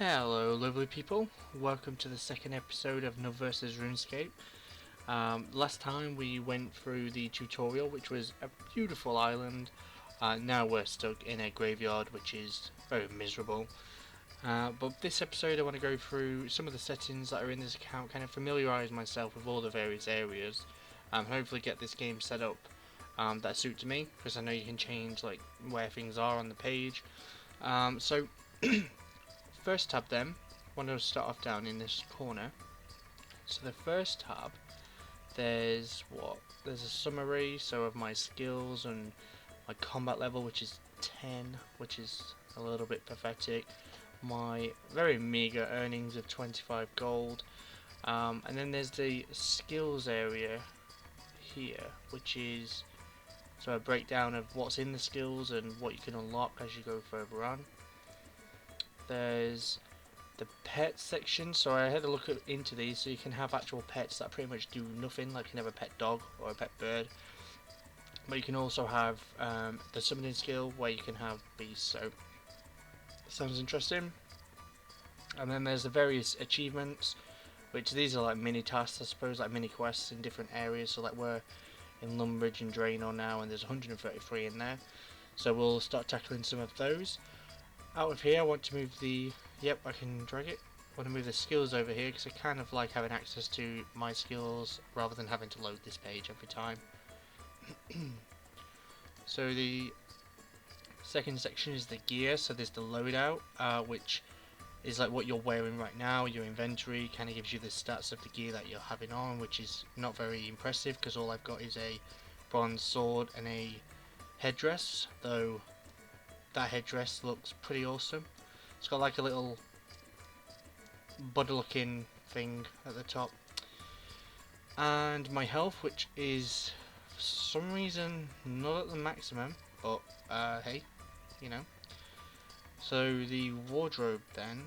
Hello lovely people, welcome to the second episode of NUB vs Runescape. Last time we went through the tutorial, which was a beautiful island. Now we're stuck in a graveyard, which is very miserable. But this episode I want to go through some of the settings that are in this account, kind of familiarise myself with all the various areas, and hopefully get this game set up that suits me, because I know you can change like where things are on the page. So first tab then, I want to start off down in this corner. So the first tab, there's a summary so of my skills and my combat level, which is 10, which is a little bit pathetic. My very meager earnings of 25 gold, and then there's the skills area here, which is a breakdown of what's in the skills and what you can unlock as you go further on. There's the pet section, so I had a look into these, so you can have actual pets that pretty much do nothing, like you can have a pet dog or a pet bird, but you can also have the summoning skill where you can have beasts, so sounds interesting. And then there's the various achievements, which these are like mini tasks, I suppose, like mini quests in different areas. So like we're in Lumbridge and Draenor now, and there's 133 in there, so we'll start tackling some of those. Out of here I want to move the, yep, I can drag it. I want to move the skills over here because I kind of like having access to my skills rather than having to load this page every time. So the second section is the gear, so there's the loadout, which is like what you're wearing right now, your inventory, kind of gives you the stats of the gear that you're having on, which is not very impressive because all I've got is a bronze sword and a headdress, though that headdress looks pretty awesome. It's got like a little buddy looking thing at the top. And my health, which is for some reason not at the maximum, but hey, you know. So the wardrobe then.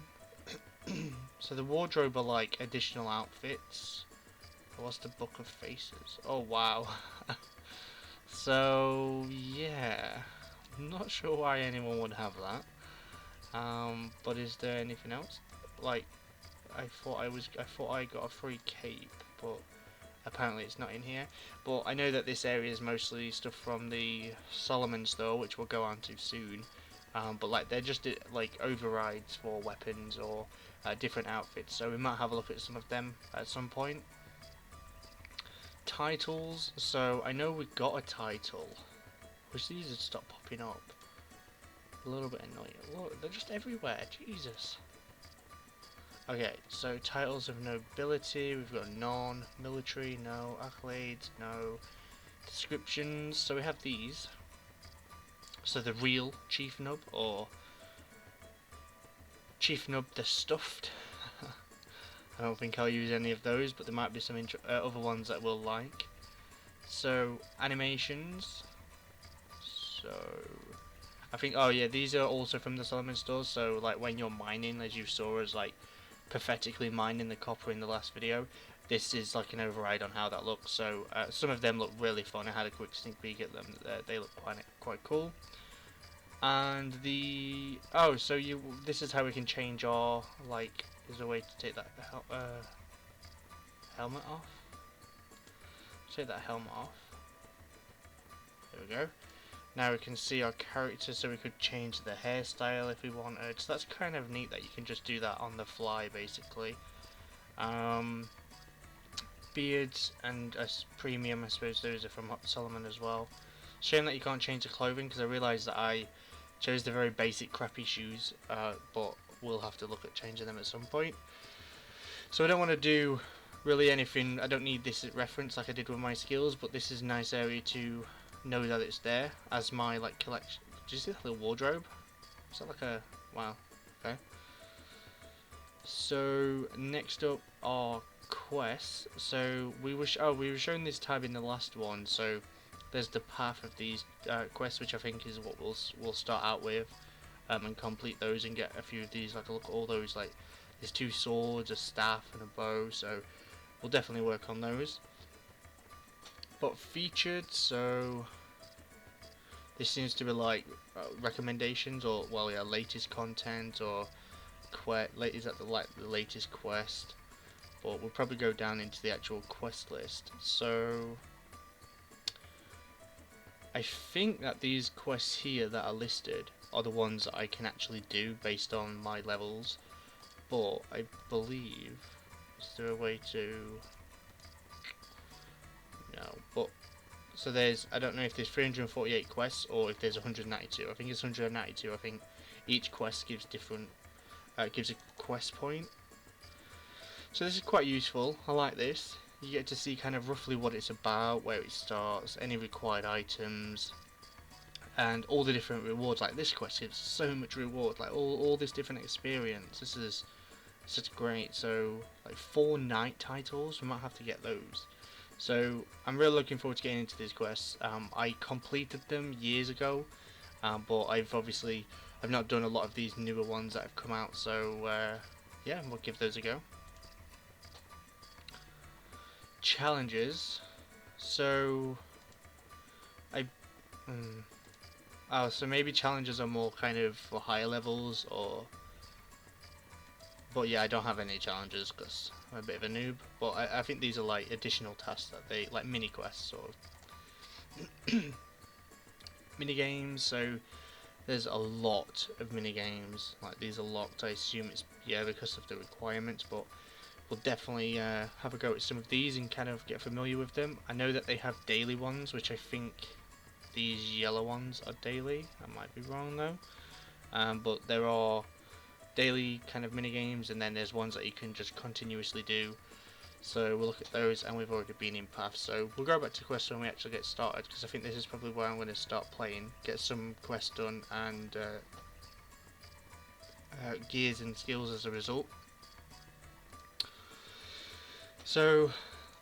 So the wardrobe are like additional outfits. What's the Book of Faces? Oh wow. So yeah, I'm not sure why anyone would have that. But is there anything else? Like, I thought I got a free cape, but apparently it's not in here. But I know that this area is mostly stuff from the Solomon store, which we'll go on to soon. But like they're just like overrides for weapons or different outfits, so we might have a look at some of them at some point. Titles. So I know we got a title. Wish these would stop popping up. A little bit annoying. Look, they're just everywhere. Jesus. Okay, so titles of nobility. We've got non-military, no. Accolades, no. Descriptions. So we have these. So the real ChiefNub, or ChiefNub the stuffed. I don't think I'll use any of those, but there might be some other ones that we'll like. So animations. So I think, oh yeah, these are also from the Solomon stores. So like when you're mining, as you saw us like pathetically mining the copper in the last video, this is like an override on how that looks. So some of them look really fun. I had a quick sneak peek at them. They look quite cool. And the so this is how we can change our, like, there's a way to take that helmet off. Take that helmet off. There we go. Now we can see our character, so we could change the hairstyle if we wanted. So that's kind of neat that you can just do that on the fly, basically. Beards and premium, I suppose those are from Solomon as well. Shame that you can't change the clothing, because I realised that I chose the very basic crappy shoes, but we'll have to look at changing them at some point. So I don't want to do really anything. I don't need this reference like I did with my skills, but this is a nice area to know that it's there as my like collection. Did you see that little wardrobe? Is that like a, wow, okay. So next up are quests. So we were showing this tab in the last one. So there's the path of these quests, which I think is what we'll start out with, and complete those and get a few of these. Like, look at all those, like there's 2 swords, a staff and a bow, so we'll definitely work on those. But featured, so this seems to be like recommendations, or well, yeah, latest content, or quest. Is that the latest quest? But we'll probably go down into the actual quest list. So I think that these quests here that are listed are the ones that I can actually do based on my levels. But I believe, is there a way to? No, but so there's, I don't know if there's 348 quests or if there's 192. I think it's 192. I think each quest gives different, gives a quest point. So this is quite useful. I like this. You get to see kind of roughly what it's about, where it starts, any required items, and all the different rewards. Like this quest gives so much reward, like all this different experience. This is such great. So like 4 night titles, we might have to get those. So I'm really looking forward to getting into these quests. I completed them years ago, but I've not done a lot of these newer ones that have come out. So yeah, we'll give those a go. Challenges. So oh, so maybe challenges are more kind of for higher levels, or but yeah, I don't have any challenges because I'm a bit of a noob. But I think these are like additional tasks that they like mini quests or mini games. So there's a lot of mini games. Like these are locked. I assume it's because of the requirements, but we'll definitely have a go at some of these and kind of get familiar with them. I know that they have daily ones, which I think these yellow ones are daily. I might be wrong though. But there are daily kind of mini games, and then there's ones that you can just continuously do. So we'll look at those, and we've already been in paths. So we'll go back to quests when we actually get started, because I think this is probably where I'm going to start playing, get some quests done, and gears and skills as a result. So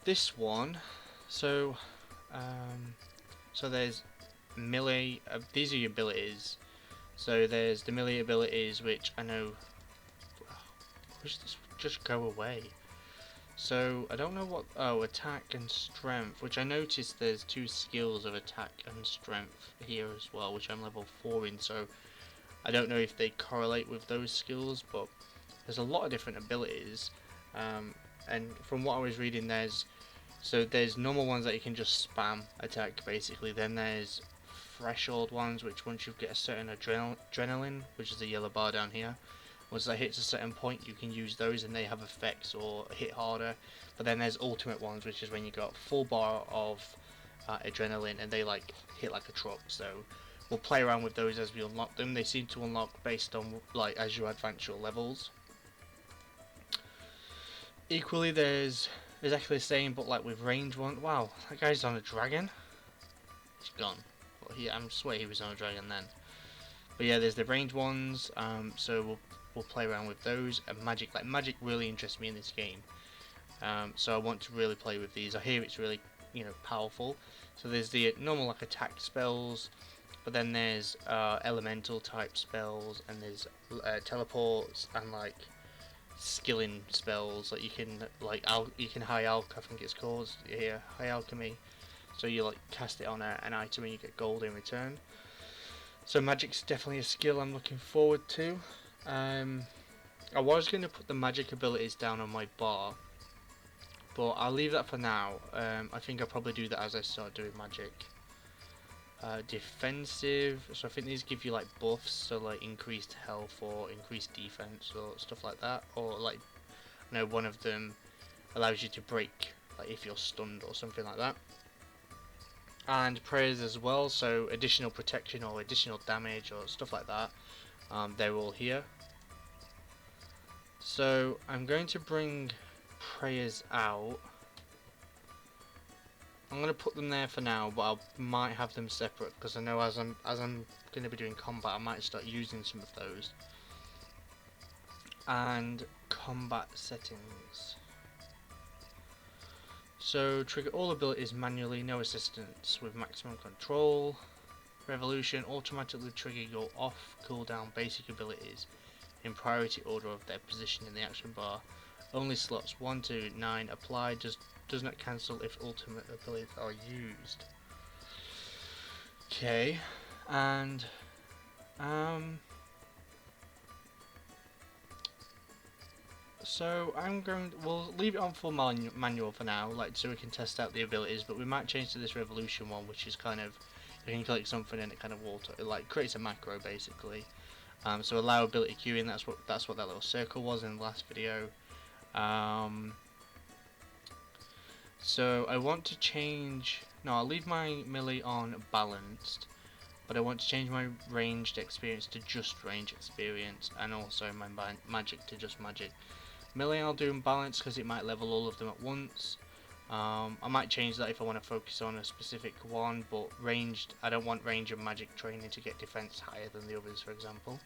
this one, so there's melee. These are your abilities. So there's the melee abilities, which I know. Wish this would just go away. So I don't know what. Oh, attack and strength, which I noticed there's 2 skills of attack and strength here as well, which I'm level 4 in. So I don't know if they correlate with those skills, but there's a lot of different abilities. And from what I was reading, there's normal ones that you can just spam attack basically. Then there's threshold ones, which once you get a certain adrenaline, which is the yellow bar down here, once that hits a certain point, you can use those and they have effects or hit harder. But then there's ultimate ones, which is when you got full bar of adrenaline and they like hit like a truck. So we'll play around with those as we unlock them. They seem to unlock based on like as you advance your levels. Equally, there's exactly the same, but like with range one. Wow, that guy's on a dragon. He's gone. Well, I'm swear he was on a dragon then. But yeah, there's the range ones. So we'll play around with those. And magic, like magic, really interests me in this game. So I want to really play with these. I hear it's really powerful. So there's the normal like attack spells, but then there's elemental type spells, and there's teleports and like skilling spells that you can like you can high alch, I think it's called here, high alchemy. So you like cast it on an item and you get gold in return. So magic's definitely a skill I'm looking forward to. I was going to put the magic abilities down on my bar, but I'll leave that for now. I think I'll probably do that as I start doing magic. Defensive, so I think these give you like buffs, so like increased health or increased defense or stuff like that, or like one of them allows you to break like if you're stunned or something like that. And prayers as well, so additional protection or additional damage or stuff like that. They're all here. So I'm going to bring prayers out. I'm going to put them there for now, but I might have them separate because I know as I'm going to be doing combat, I might start using some of those. And combat settings. So trigger all abilities manually, no assistance, with maximum control. Revolution, automatically trigger your off cooldown basic abilities in priority order of their position in the action bar. Only slots 1 to 9 apply, does not cancel if ultimate abilities are used. Okay, and So we'll leave it on full manual for now, like so we can test out the abilities. But we might change to this revolution one, which is kind of you can click something and it kind of it like creates a macro basically. So allow ability queuing. That's what that little circle was in the last video. So I want to change. No, I'll leave my melee on balanced, but I want to change my ranged experience to just range experience, and also my magic to just magic. Melee I'll do in balance because it might level all of them at once. I might change that if I want to focus on a specific one, but ranged, I don't want range and magic training to get defense higher than the others, for example.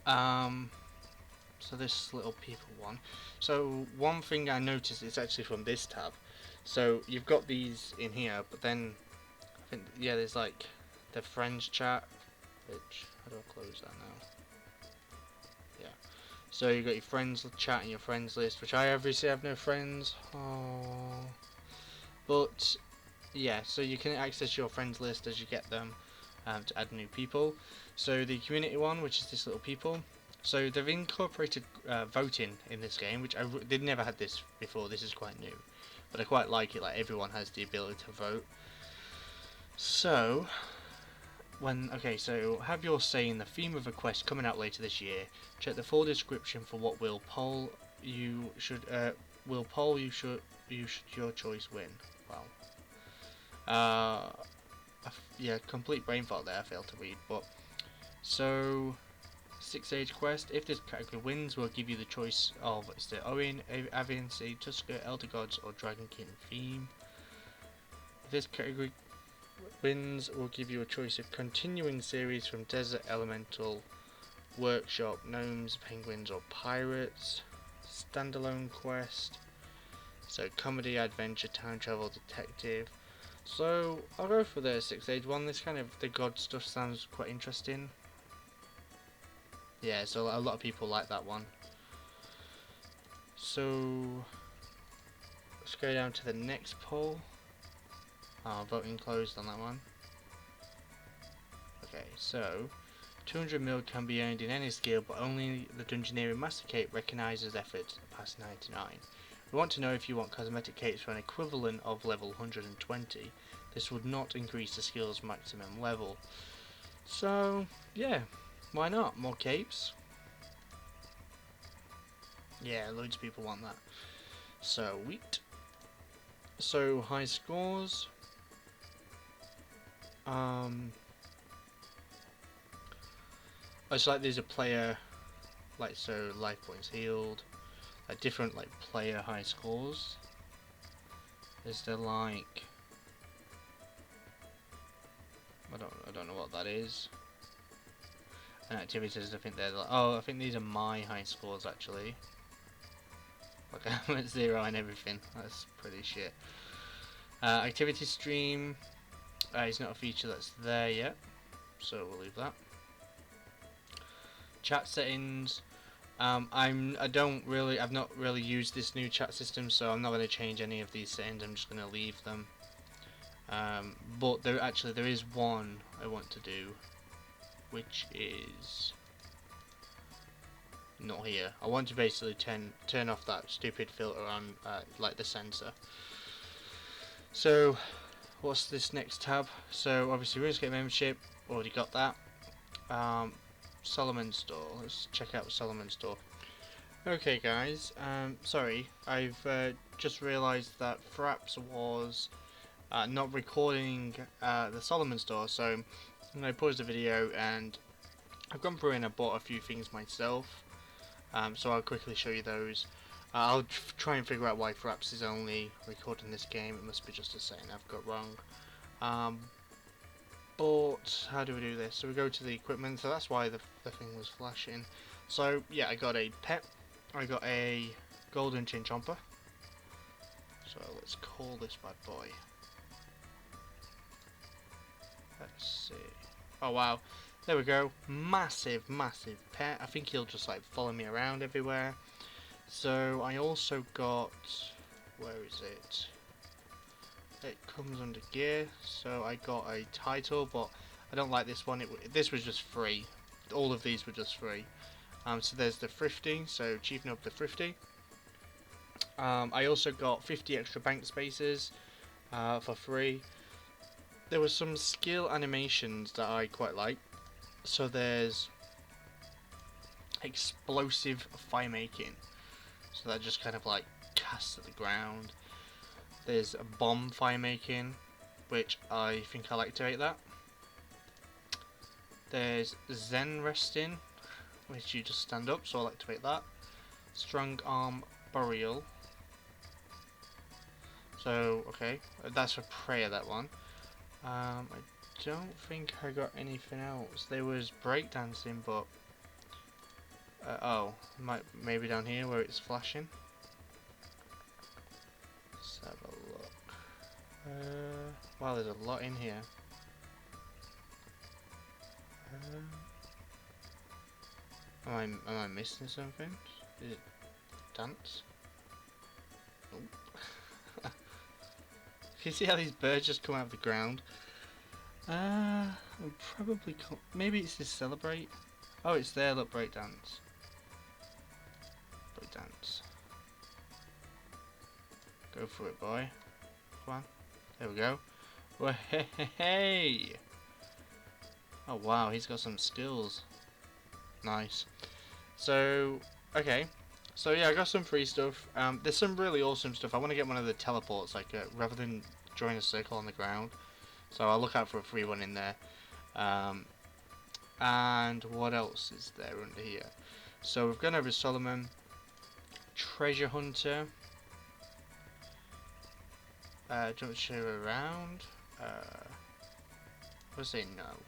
So this little people one. So one thing I noticed is actually from this tab. So you've got these in here, but then I think there's like the friends chat, which how do I close that now? Yeah. So you've got your friends chat and your friends list, which I obviously have no friends. Oh. But yeah, so you can access your friends list as you get them to add new people. So the community one, which is this little people. So they've incorporated voting in this game, which they've never had this before. This is quite new, but I quite like it. Like everyone has the ability to vote. So so have your say in the theme of a quest coming out later this year. Check the full description for what your choice win. Wow. Yeah, complete brain fart there. I failed to read, but so. 6-age quest. If this category wins, we'll give you the choice of the Owen, Aviancy, Tusker, Elder Gods, or Dragonkin theme. If this category wins, we'll give you a choice of continuing series from Desert Elemental, Workshop, Gnomes, Penguins, or Pirates. Standalone quest. So comedy, adventure, time travel, detective. So I'll go for the 6-age one. This kind of the god stuff sounds quite interesting. Yeah, so a lot of people like that one. So let's go down to the next poll. Voting closed on that one. Okay, so 200 mil can be earned in any skill, but only the Dungeoneering Master Cape recognises efforts past 99. We want to know if you want cosmetic capes for an equivalent of level 120. This would not increase the skill's maximum level. So yeah. Why not? More capes? Yeah, loads of people want that. Sweet. So, high scores. It's like there's a player, like so life points healed, like different like player high scores. Is there like I don't know what that is. And activities, I think they're like, I think these are my high scores actually. Like I'm at 0 and everything. That's pretty shit. Activity stream is not a feature that's there yet, so we'll leave that. Chat settings. I've not really used this new chat system, so I'm not going to change any of these settings. I'm just going to leave them. But there is one I want to do, which is not here. I want to basically turn off that stupid filter on like the sensor. So what's this next tab? So obviously Runescape membership, already got that. Solomon store, let's check out Solomon store. Okay guys, sorry, I've just realised that Fraps was not recording the Solomon store, so I'm going to pause the video and I've gone through and I bought a few things myself, so I'll quickly show you those. I'll try and figure out why Fraps is only recording this game. It must be just a setting I've got wrong. But how do we do this? So we go to the equipment, so that's why the thing was flashing. So yeah, I got a pet, I got a golden chinchomper. So let's call this bad boy. Let's see. Oh wow, there we go. Massive pet. I think he'll just like follow me around everywhere. So I also got, where is it? It comes under gear, so I got a title, but I don't like this one. This was just free. All of these were just free. So there's the thrifty, so ChiefNub the thrifty. I also got 50 extra bank spaces for free. There were some skill animations that I quite like. So there's explosive fire making, so that just kind of like casts at the ground. There's a bomb fire making, which I think I'll activate that. There's Zen resting, which you just stand up, so I'll activate that. Strong arm burial. So okay, that's for prayer, that one. I don't think I got anything else. There was breakdancing, but oh, maybe down here where it's flashing. Let's have a look. Wow, there's a lot in here. Am I missing something? Is it dance? Oh. Can you see how these birds just come out of the ground? Probably maybe it's to celebrate. Oh, it's there. Look, breakdance. Breakdance. Go for it, boy. Come on. There we go. Well, hey. Oh wow, he's got some skills. Nice. So, okay. So yeah, I got some free stuff. There's some really awesome stuff. I want to get one of the teleports, like rather than drawing a circle on the ground. So I'll look out for a free one in there. And what else is there under here? So we've gone over Solomon, Treasure Hunter. Don't show around. I'll say no.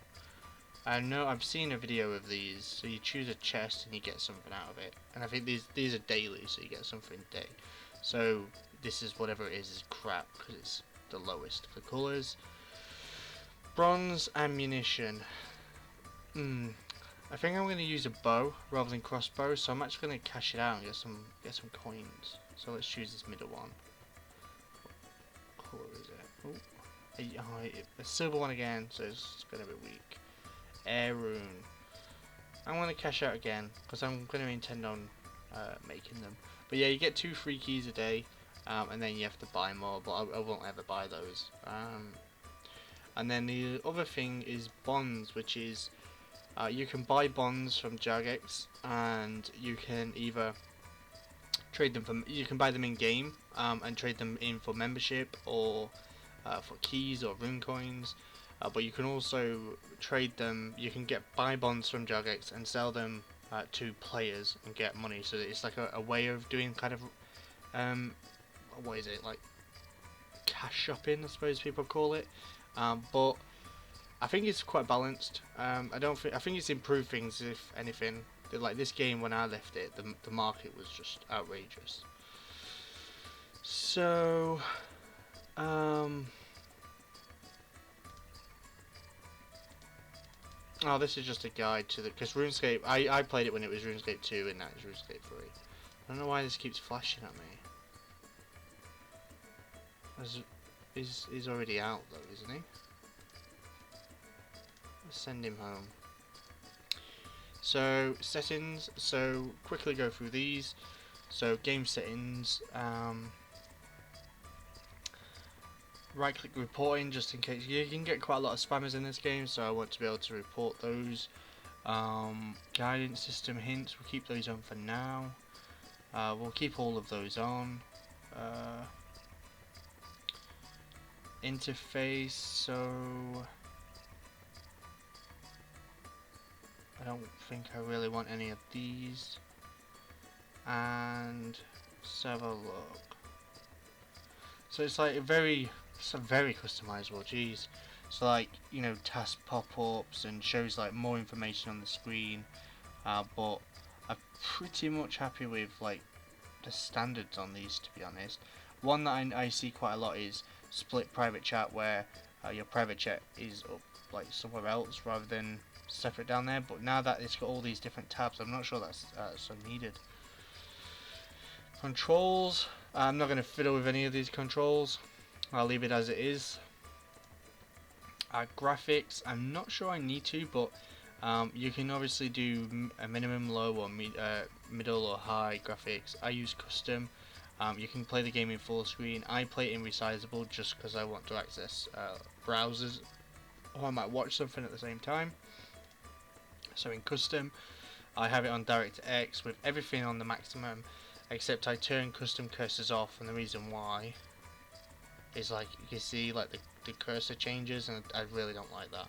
I know I've seen a video of these. So you choose a chest and you get something out of it. And I think these are daily, so you get something a day. So this is whatever it is crap because it's the lowest for colours. Bronze ammunition. I think I'm going to use a bow rather than crossbow, so I'm actually going to cash it out and get some coins. So let's choose this middle one. What colour is it? Oh, a silver one again, so it's going to be weak. Air rune. I'm going to cash out again because I'm going to intend on making them. But yeah, you get 2 free keys a day, and then you have to buy more. But I won't ever buy those. And then the other thing is bonds, which is you can buy bonds from Jagex, and you can either trade them for. You can buy them in game and trade them in for membership or for keys or rune coins. But you can also trade them. You can buy bonds from Jagex and sell them to players and get money. So it's like a way of doing kind of what is it, like cash shopping, I suppose people call it. But I think it's quite balanced. I think it's improved things, if anything. Like this game, when I left it, the market was just outrageous. So, oh, this is just a guide to because RuneScape. I played it when it was RuneScape 2, and now it's RuneScape 3. I don't know why this keeps flashing at me. He's already out though, isn't he? Let's send him home. So settings. So quickly go through these. So game settings. Right click reporting, just in case. You can get quite a lot of spammers in this game, so I want to be able to report those. Guidance system hints, we'll keep those on for now. We'll keep all of those on. Interface, so I don't think I really want any of these. And let's have a look. So it's like very customizable, geez. So like, you know, task pop-ups and shows like more information on the screen. But I'm pretty much happy with like the standards on these, to be honest. One that I see quite a lot is split private chat, where your private chat is up like somewhere else rather than separate down there. But now that it's got all these different tabs, I'm not sure that's so needed. Controls, I'm not going to fiddle with any of these controls. I'll leave it as it is. Graphics, I'm not sure I need to, but You can obviously do a minimum, low, or middle or high graphics. I use custom. You can play the game in full screen. I play it in resizable just because I want to access browsers, or I might watch something at the same time. So in custom, I have it on DirectX with everything on the maximum, except I turn custom cursors off, and the reason why is, like, you can see, like, the cursor changes, and I really don't like that.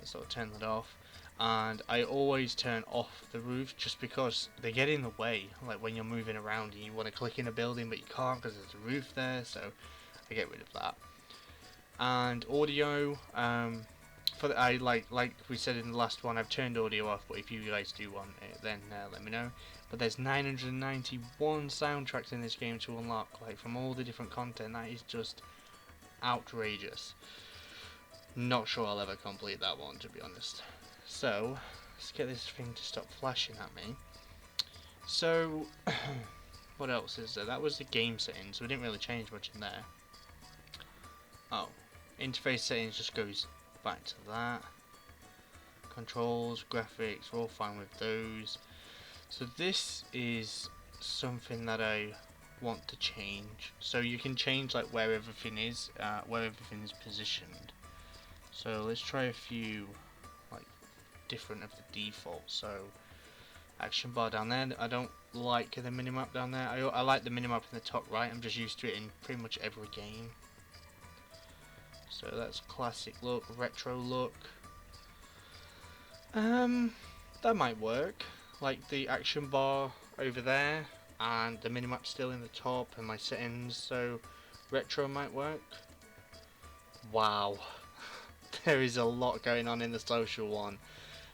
So I'll turn that off. And I always turn off the roof just because they get in the way, like when you're moving around and you want to click in a building but you can't because there's a roof there, so I get rid of that. And audio, I like we said in the last one, I've turned audio off, but if you guys do want it, then let me know. But there's 991 soundtracks in this game to unlock, like, from all the different content. That is just outrageous. Not sure I'll ever complete that one, to be honest. So let's get this thing to stop flashing at me. So what else is there? That was the game settings, so we didn't really change much in there. Oh, interface settings just goes back to that. Controls, graphics, we're all fine with those. So this is something that I want to change. So you can change, like, where everything is positioned. So let's try a few, like, different of the default. So action bar down there, I don't like the minimap down there. I like the minimap in the top right. I'm just used to it in pretty much every game. So that's classic look, retro look. That might work. Like the action bar over there and the minimap still in the top and my settings, so retro might work. Wow. There is a lot going on in the social one.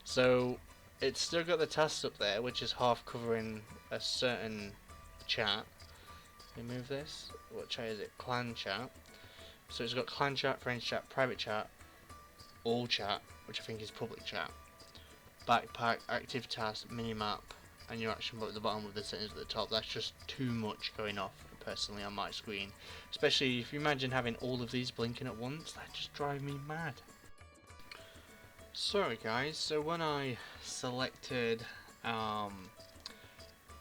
So it's still got the tasks up there, which is half covering a certain chat. Let me move this. What chat is it? Clan chat. So it's got clan chat, friends chat, private chat, all chat, which I think is public chat, backpack, active task, minimap, and your action bar at the bottom with the settings at the top. That's just too much going off personally on my screen. Especially if you imagine having all of these blinking at once, that just drives me mad. Sorry guys, so when I selected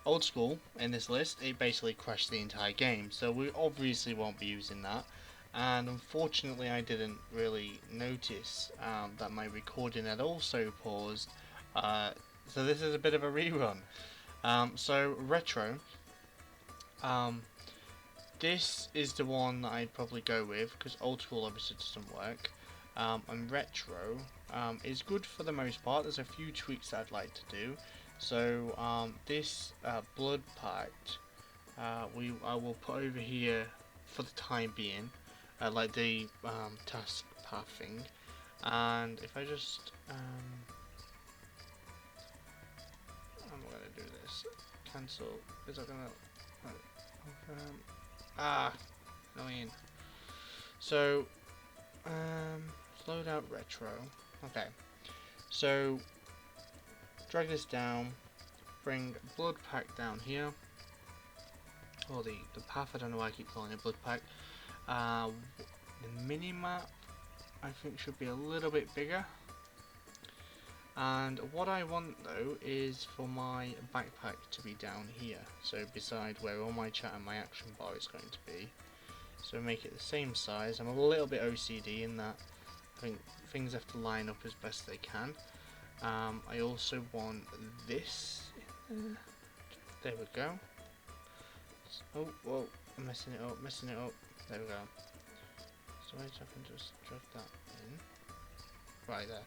old school in this list, it basically crashed the entire game. So we obviously won't be using that. And unfortunately I didn't really notice that my recording had also paused, so this is a bit of a rerun. So retro, this is the one that I'd probably go with because old school obviously doesn't work, and retro is good for the most part. There's a few tweaks that I'd like to do. So this blood pact I will put over here for the time being. Like the task path thing, and if I just I'm gonna do this. Cancel. Is that gonna annoying. So load out retro. Okay. So drag this down. Bring blood pack down here. Or the path. I don't know why I keep calling it blood pack. The minimap I think should be a little bit bigger, and what I want though is for my backpack to be down here, so beside where all my chat and my action bar is going to be. So make it the same size. I'm a little bit OCD in that I think things have to line up as best they can. I also want this in there. There we go. Oh, whoa, I'm messing it up. There we go. So I can just drag that in. Right there.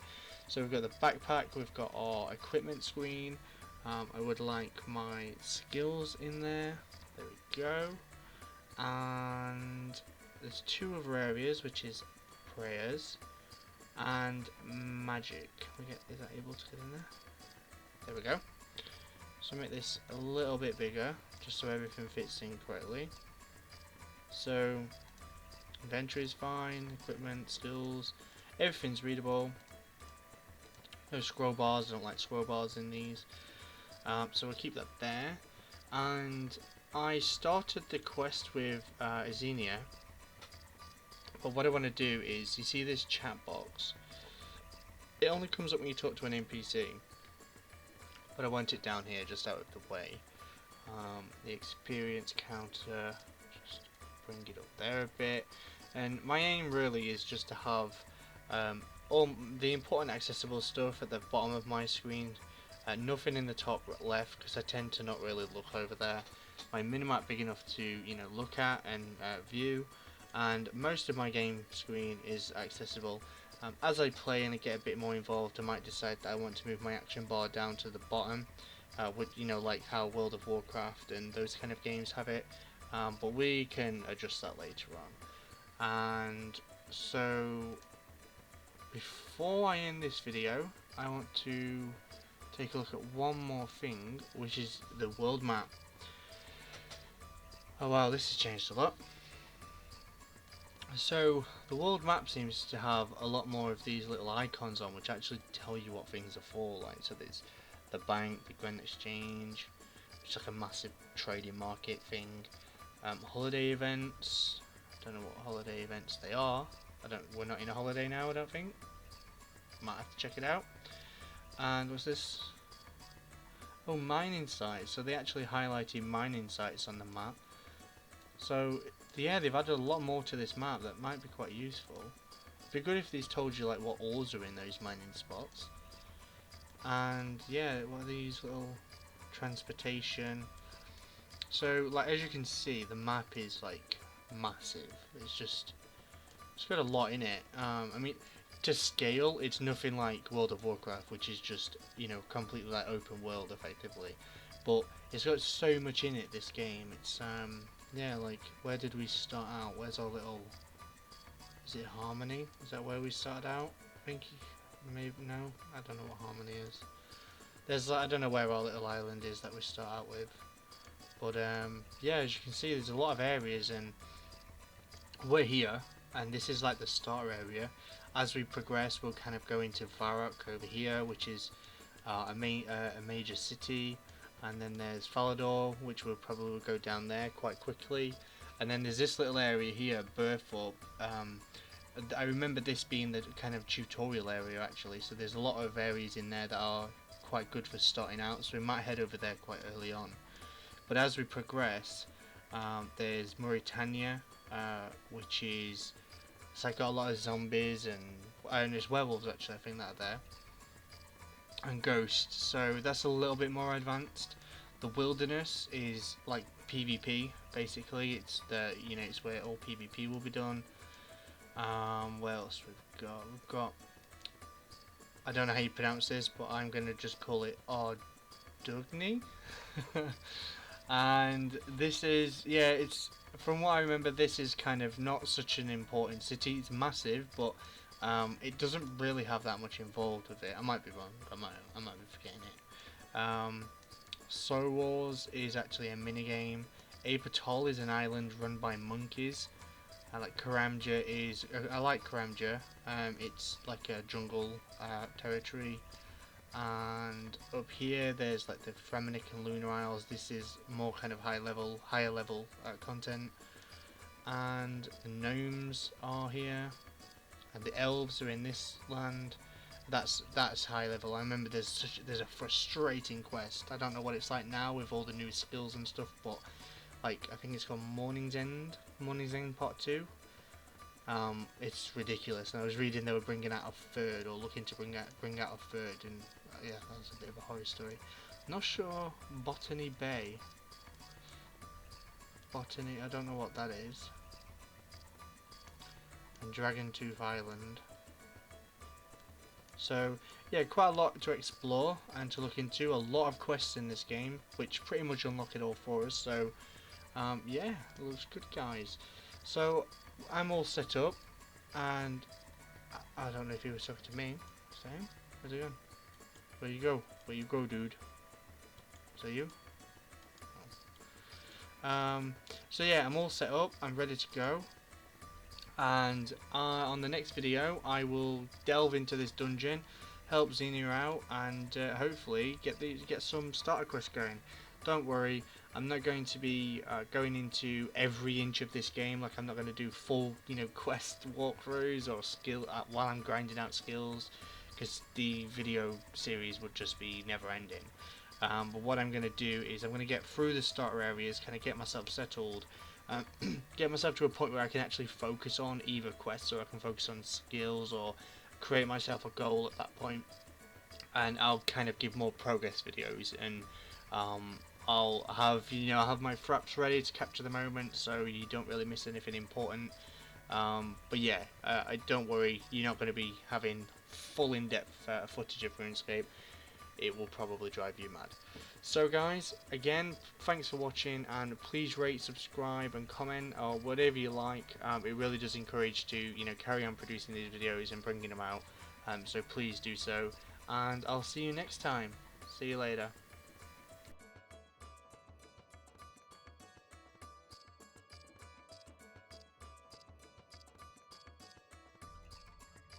So we've got the backpack, we've got our equipment screen. I would like my skills in there. There we go. And there's two other areas, which is prayers and magic. Is that able to get in there? There we go. So make this a little bit bigger, just so everything fits in correctly. So inventory is fine, equipment, skills, everything's readable. No scroll bars, I don't like scroll bars in these. So we'll keep that there. And I started the quest with Xenia. But what I want to do is, you see this chat box? it only comes up when you talk to an NPC. But I want it down here, just out of the way. The experience counter, just bring it up there a bit. And my aim really is just to have all the important accessible stuff at the bottom of my screen. Nothing in the top left, because I tend to not really look over there. My minimap big enough to look at and view, and most of my game screen is accessible. As I play and I get a bit more involved, I might decide that I want to move my action bar down to the bottom, like how World of Warcraft and those kind of games have it. But we can adjust that later on. And so, before I end this video, I want to take a look at one more thing, which is the world map. Oh wow, this has changed a lot. So the world map seems to have a lot more of these little icons on, which actually tell you what things are for. Like, so there's the bank, the Grand Exchange, which is like a massive trading market thing. Holiday events. I don't know what holiday events they are. We're not in a holiday now, I don't think. Might have to check it out. And what's this? Oh, mining sites. So they actually highlighted mining sites on the map. So yeah, they've added a lot more to this map that might be quite useful. It'd be good if these told you like what ores are in those mining spots. And yeah, what are these little transportation? So like, as you can see, the map is like massive. It's got a lot in it. I mean, to scale, it's nothing like World of Warcraft, which is just completely like open world effectively. But it's got so much in it, this game. It's yeah, like, where did we start out? Where's our little... Is it Harmony? Is that where we started out? I think... Maybe... No? I don't know what Harmony is. There's... I don't know where our little island is that we start out with. But, yeah, as you can see, there's a lot of areas, and... We're here, and this is, like, the start area. As we progress, we'll kind of go into Varrock over here, which is a major city. And then there's Falador, which will probably go down there quite quickly. And then there's this little area here, Burthorpe. I remember this being the kind of tutorial area actually, so there's a lot of areas in there that are quite good for starting out, so we might head over there quite early on. But as we progress, there's Mauritania, which is... It's like got a lot of zombies and there's werewolves actually, I think that are there. And ghosts, so that's a little bit more advanced. The wilderness is like PvP basically. It's it's where all PvP will be done. What else we've got? I don't know how you pronounce this, but I'm gonna just call it Ardugny. And this is, yeah, it's, from what I remember, this is kind of not such an important city. It's massive, but it doesn't really have that much involved with it. I might be wrong. I might be forgetting it. Soul Wars is actually a minigame. Apatol is an island run by monkeys. I like Karamja is. I like Karamja. It's like a jungle territory. And up here, there's like the Fremenic and Lunar Isles. This is more kind of higher level content. And the gnomes are here. And the elves are in this land. That's high level. I remember there's a frustrating quest. I don't know what it's like now with all the new skills and stuff, but like I think it's called Morning's End Part 2. It's ridiculous. And I was reading they were bringing out a third, or looking to bring out a third, and yeah, that's a bit of a horror story. Not sure. Botany Bay. Botany. I don't know what that is. And Dragon Tooth Island. So yeah, quite a lot to explore and to look into. A lot of quests in this game, which pretty much unlock it all for us. So yeah, it looks good, guys. So I'm all set up, and I don't know if he was talking to me. Sam, where's he going? Where you go? Where you go, dude? Is that you? Oh. So yeah, I'm all set up. I'm ready to go. And on the next video I will delve into this dungeon, help Xenia out, and hopefully get some starter quests going. Don't worry, I'm not going to be going into every inch of this game. Like, I'm not going to do full quest walkthroughs or skill while I'm grinding out skills, because the video series would just be never ending. But what I'm going to do is I'm going to get through the starter areas, kind of get myself settled, get myself to a point where I can actually focus on either quests, or I can focus on skills, or create myself a goal at that point, and I'll kind of give more progress videos, and I'll have I'll have my fraps ready to capture the moment, so you don't really miss anything important. But yeah, I don't worry, you're not going to be having full in-depth footage of RuneScape. It will probably drive you mad. So guys, again, thanks for watching, and please rate, subscribe and comment, or whatever you like. It really does encourage to carry on producing these videos and bringing them out, so please do so, and I'll see you next time. See you later.